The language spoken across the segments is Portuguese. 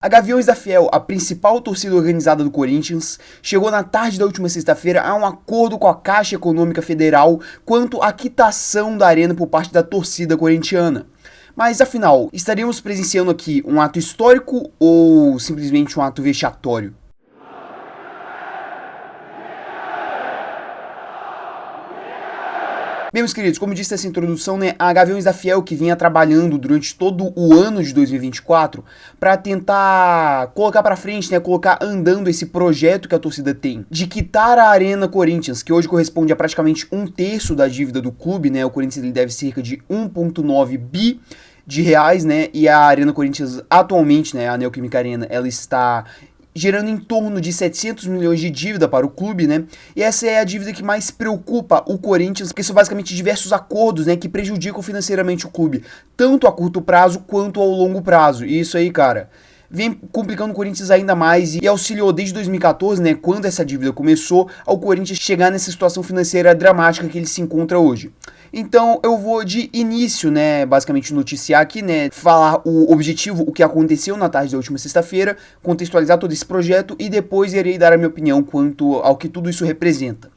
A Gaviões da Fiel, a principal torcida organizada do Corinthians, chegou na tarde da última sexta-feira a um acordo com a Caixa Econômica Federal quanto à quitação da arena por parte da torcida corintiana. Mas afinal, estaríamos presenciando aqui um ato histórico ou simplesmente um ato vexatório? Bem, meus queridos, como disse nessa introdução, né, a Gaviões da Fiel que vinha trabalhando durante todo o ano de 2024 para tentar colocar para frente, né, colocar andando esse projeto que a torcida tem de quitar a Arena Corinthians, que hoje corresponde a praticamente um terço da dívida do clube, né, o Corinthians ele deve cerca de 1,9 bi de reais, né, e a Arena Corinthians atualmente, né, a Neoquímica Arena, ela está gerando em torno de 700 milhões de dívida para o clube, né? E essa é a dívida que mais preocupa o Corinthians, porque são basicamente diversos acordos, né, que prejudicam financeiramente o clube, tanto a curto prazo quanto ao longo prazo. E isso aí, cara, vem complicando o Corinthians ainda mais e auxiliou desde 2014, né, quando essa dívida começou, ao Corinthians chegar nessa situação financeira dramática que ele se encontra hoje. Então eu vou de início, né, basicamente noticiar aqui, né, falar o objetivo, o que aconteceu na tarde da última sexta-feira, contextualizar todo esse projeto e depois irei dar a minha opinião quanto ao que tudo isso representa.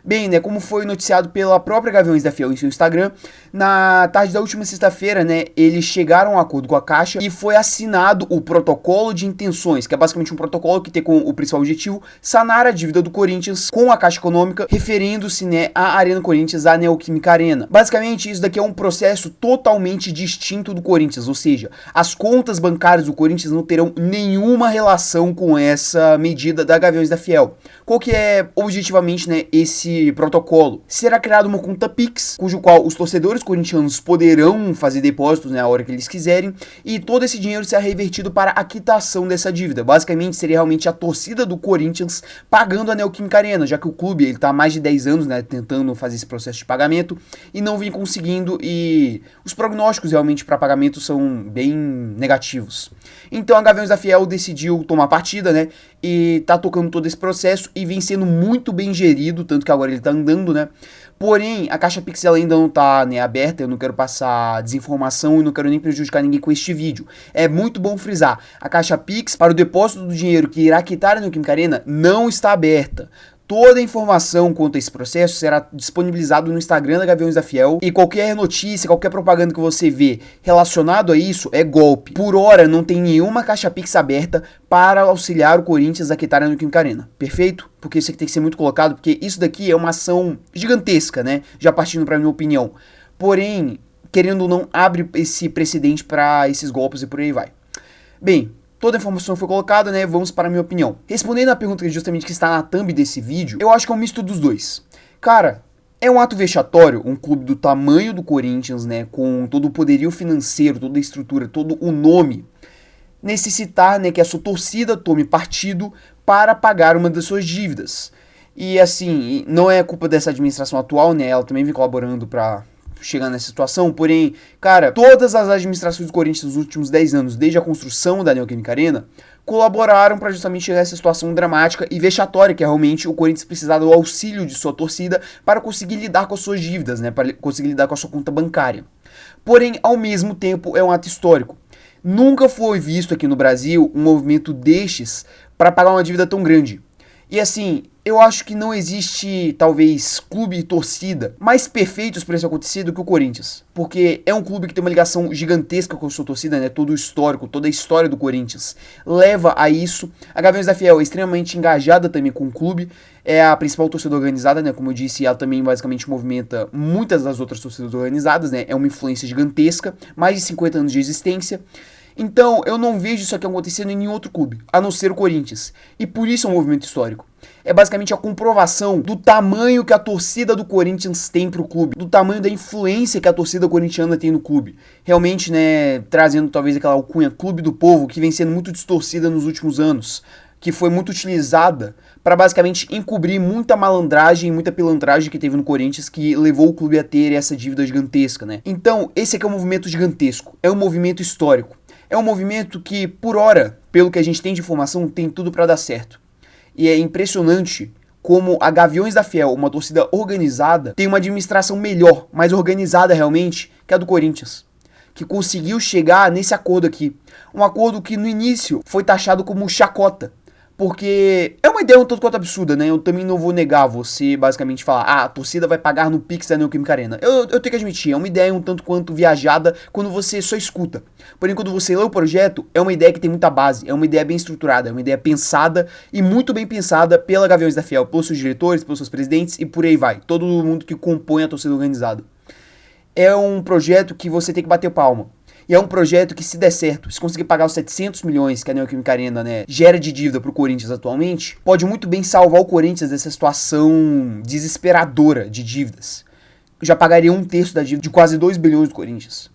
Bem, né, como foi noticiado pela própria Gaviões da Fiel em seu Instagram, na tarde da última sexta-feira, né, eles chegaram a um acordo com a Caixa e foi assinado o protocolo de intenções, que é basicamente um protocolo que tem como o principal objetivo sanar a dívida do Corinthians com a Caixa Econômica, referindo-se, né, à Arena Corinthians, à Neoquímica Arena. Basicamente, isso daqui é um processo totalmente distinto do Corinthians, ou seja, as contas bancárias do Corinthians não terão nenhuma relação com essa medida da Gaviões da Fiel. Qual que é, objetivamente, né, esse protocolo? Será criada uma conta Pix, cujo qual os torcedores corintianos poderão fazer depósitos, né, a hora que eles quiserem, e todo esse dinheiro será revertido para a quitação dessa dívida. Basicamente, seria realmente a torcida do Corinthians pagando a Neoquímica Arena, já que o clube ele tá há mais de 10 anos, né, tentando fazer esse processo de pagamento e não vem conseguindo, e os prognósticos realmente para pagamento são bem negativos. Então a Gaviões da Fiel decidiu tomar partida, né, e tá tocando todo esse processo e vem sendo muito bem gerido, tanto que agora ele tá andando, né. Porém, a Caixa Pix ela ainda não tá, né, aberta, eu não quero passar desinformação e não quero nem prejudicar ninguém com este vídeo. É muito bom frisar, a Caixa Pix para o depósito do dinheiro que irá quitar a Neoquímica Arena não está aberta. Toda a informação quanto a esse processo será disponibilizado no Instagram da Gaviões da Fiel e qualquer notícia, qualquer propaganda que você vê relacionado a isso é golpe. Por hora não tem nenhuma Caixa Pix aberta para auxiliar o Corinthians a quitar a Neoquímica Arena. Perfeito? Porque isso aqui tem que ser muito colocado, porque isso daqui é uma ação gigantesca, né? Já partindo para minha opinião. Porém, querendo ou não, abre esse precedente para esses golpes e por aí vai. Bem, toda a informação foi colocada, né? Vamos para a minha opinião. Respondendo à pergunta justamente que está na thumb desse vídeo, eu acho que é um misto dos dois. Cara, é um ato vexatório, um clube do tamanho do Corinthians, né? Com todo o poderio financeiro, toda a estrutura, todo o nome, necessitar, né, que a sua torcida tome partido para pagar uma das suas dívidas. E assim, não é culpa dessa administração atual, né? Ela também vem colaborando para chegar nessa situação, porém, cara, todas as administrações do Corinthians nos últimos 10 anos, desde a construção da Neoquímica Arena, colaboraram para justamente chegar a essa situação dramática e vexatória, que é realmente o Corinthians precisar do auxílio de sua torcida para conseguir lidar com as suas dívidas, né, para conseguir lidar com a sua conta bancária. Porém, ao mesmo tempo, é um ato histórico. Nunca foi visto aqui no Brasil um movimento destes para pagar uma dívida tão grande. E assim, eu acho que não existe, talvez, clube e torcida mais perfeitos para isso acontecer do que o Corinthians. Porque é um clube que tem uma ligação gigantesca com a sua torcida, né? Todo o histórico, toda a história do Corinthians leva a isso. A Gaviões da Fiel é extremamente engajada também com o clube. É a principal torcida organizada, né? Como eu disse, ela também basicamente movimenta muitas das outras torcidas organizadas, né? É uma influência gigantesca, mais de 50 anos de existência. Então, eu não vejo isso aqui acontecendo em nenhum outro clube, a não ser o Corinthians. E por isso é um movimento histórico. É basicamente a comprovação do tamanho que a torcida do Corinthians tem pro clube, do tamanho da influência que a torcida corintiana tem no clube. Realmente, né, trazendo talvez aquela alcunha Clube do Povo, que vem sendo muito distorcida nos últimos anos, que foi muito utilizada para basicamente encobrir muita malandragem e muita pilantragem que teve no Corinthians, que levou o clube a ter essa dívida gigantesca, né? Então, esse aqui é um movimento gigantesco, é um movimento histórico. É um movimento que, por hora, pelo que a gente tem de informação, tem tudo para dar certo. E é impressionante como a Gaviões da Fiel, uma torcida organizada, tem uma administração melhor, mais organizada realmente, que a do Corinthians. que conseguiu chegar nesse acordo aqui. Um acordo que no início foi taxado como chacota. Porque é uma ideia um tanto quanto absurda, né? Eu também não vou negar você basicamente falar, a torcida vai pagar no Pix da Neoquímica Arena. Eu tenho que admitir, é uma ideia um tanto quanto viajada quando você só escuta. Porém, quando você lê o projeto, é uma ideia que tem muita base, é uma ideia bem estruturada, é uma ideia pensada e muito bem pensada pela Gaviões da Fiel, pelos seus diretores, pelos seus presidentes e por aí vai. Todo mundo que compõe a torcida organizada. É um projeto que você tem que bater palma. E é um projeto que, se der certo, se conseguir pagar os 700 milhões que a Neoquímica Arena, né, gera de dívida pro Corinthians atualmente, pode muito bem salvar o Corinthians dessa situação desesperadora de dívidas. Já pagaria 1/3 da dívida de quase 2 bilhões do Corinthians.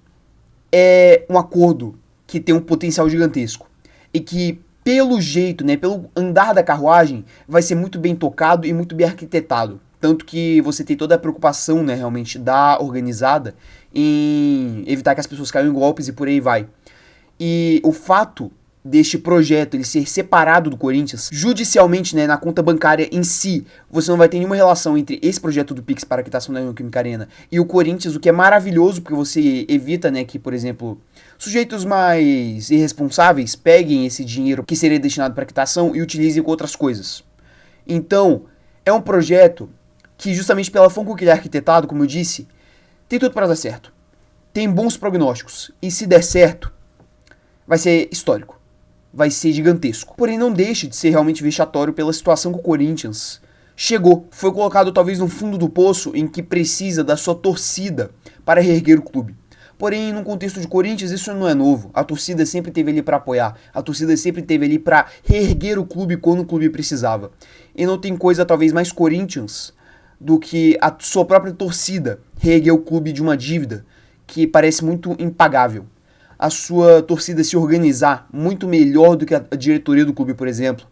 É um acordo que tem um potencial gigantesco. E que, pelo jeito, né, pelo andar da carruagem, vai ser muito bem tocado e muito bem arquitetado. Tanto que você tem toda a preocupação, né, realmente, da organizada em evitar que as pessoas caiam em golpes e por aí vai. E o fato deste projeto ele ser separado do Corinthians, judicialmente, né, na conta bancária em si, você não vai ter nenhuma relação entre esse projeto do Pix para a quitação da Neoquímica Arena e o Corinthians, o que é maravilhoso, porque você evita, né, que, por exemplo, sujeitos mais irresponsáveis peguem esse dinheiro que seria destinado para a quitação e utilizem com outras coisas. Então, é um projeto que, justamente pela forma com que ele é arquitetado, como eu disse, tem tudo para dar certo. Tem bons prognósticos. E se der certo, vai ser histórico. Vai ser gigantesco. Porém, não deixe de ser realmente vexatório pela situação que o Corinthians chegou. Foi colocado talvez no fundo do poço em que precisa da sua torcida para reerguer o clube. Porém, no contexto de Corinthians, isso não é novo. A torcida sempre esteve ali para apoiar. A torcida sempre esteve ali para reerguer o clube quando o clube precisava. E não tem coisa talvez mais Corinthians do que a sua própria torcida reerguer o clube de uma dívida que parece muito impagável. A sua torcida se organizar muito melhor do que a diretoria do clube, por exemplo,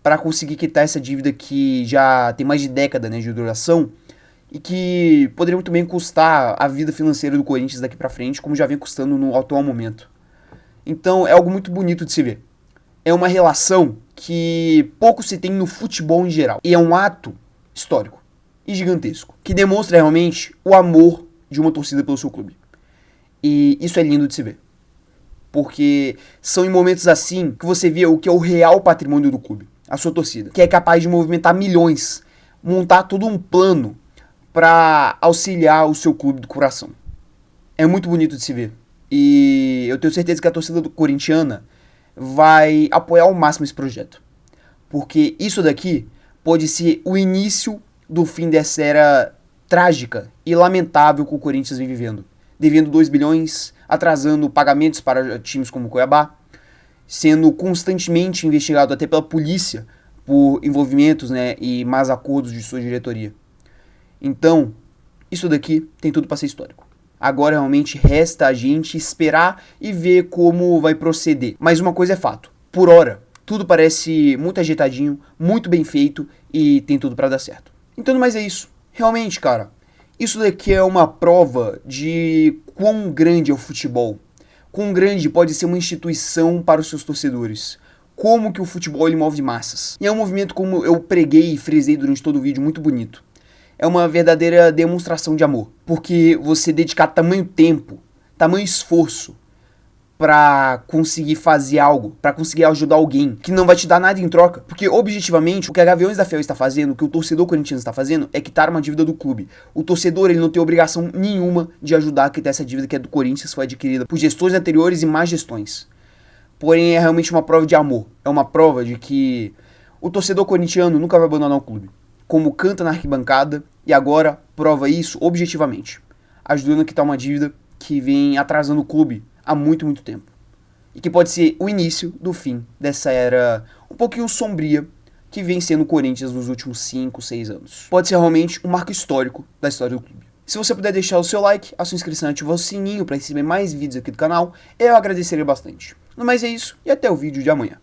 para conseguir quitar essa dívida que já tem mais de década, né, de duração e que poderia muito bem custar a vida financeira do Corinthians daqui para frente, como já vem custando no atual momento. Então é algo muito bonito de se ver. É uma relação que pouco se tem no futebol em geral. E é um ato histórico e gigantesco, que demonstra realmente o amor de uma torcida pelo seu clube. E isso é lindo de se ver. Porque são em momentos assim que você vê o que é o real patrimônio do clube, a sua torcida, que é capaz de movimentar milhões, montar todo um plano para auxiliar o seu clube do coração. É muito bonito de se ver. E eu tenho certeza que a torcida corintiana vai apoiar ao máximo esse projeto. Porque isso daqui pode ser o início do fim dessa era trágica e lamentável que o Corinthians vem vivendo. Devendo 2 bilhões, atrasando pagamentos para times como o Cuiabá, sendo constantemente investigado até pela polícia por envolvimentos, né, e más acordos de sua diretoria. Então, isso daqui tem tudo para ser histórico. Agora realmente resta a gente esperar e ver como vai proceder. Mas uma coisa é fato, por hora, tudo parece muito ajeitadinho, muito bem feito e tem tudo para dar certo. Então, mas é isso. Realmente, cara, isso daqui é uma prova de quão grande é o futebol. Quão grande pode ser uma instituição para os seus torcedores. Como que o futebol ele move massas. E é um movimento, como eu preguei e frisei durante todo o vídeo, muito bonito. É uma verdadeira demonstração de amor. Porque você dedicar tamanho tempo, tamanho esforço pra conseguir fazer algo, pra conseguir ajudar alguém que não vai te dar nada em troca. Porque, objetivamente, o que a Gaviões da Fiel está fazendo, o que o torcedor corintiano está fazendo, é quitar uma dívida do clube. O torcedor, ele não tem obrigação nenhuma de ajudar a quitar essa dívida que é do Corinthians, foi adquirida por gestões anteriores e más gestões. Porém, é realmente uma prova de amor. É uma prova de que o torcedor corintiano nunca vai abandonar o clube. Como canta na arquibancada, e agora prova isso objetivamente, ajudando a quitar uma dívida que vem atrasando o clube há muito, muito tempo. E que pode ser o início do fim dessa era um pouquinho sombria que vem sendo o Corinthians nos últimos 5, 6 anos. Pode ser realmente um marco histórico da história do clube. Se você puder deixar o seu like, a sua inscrição e ativar o sininho para receber mais vídeos aqui do canal, eu agradeceria bastante. No mais é isso, e até o vídeo de amanhã.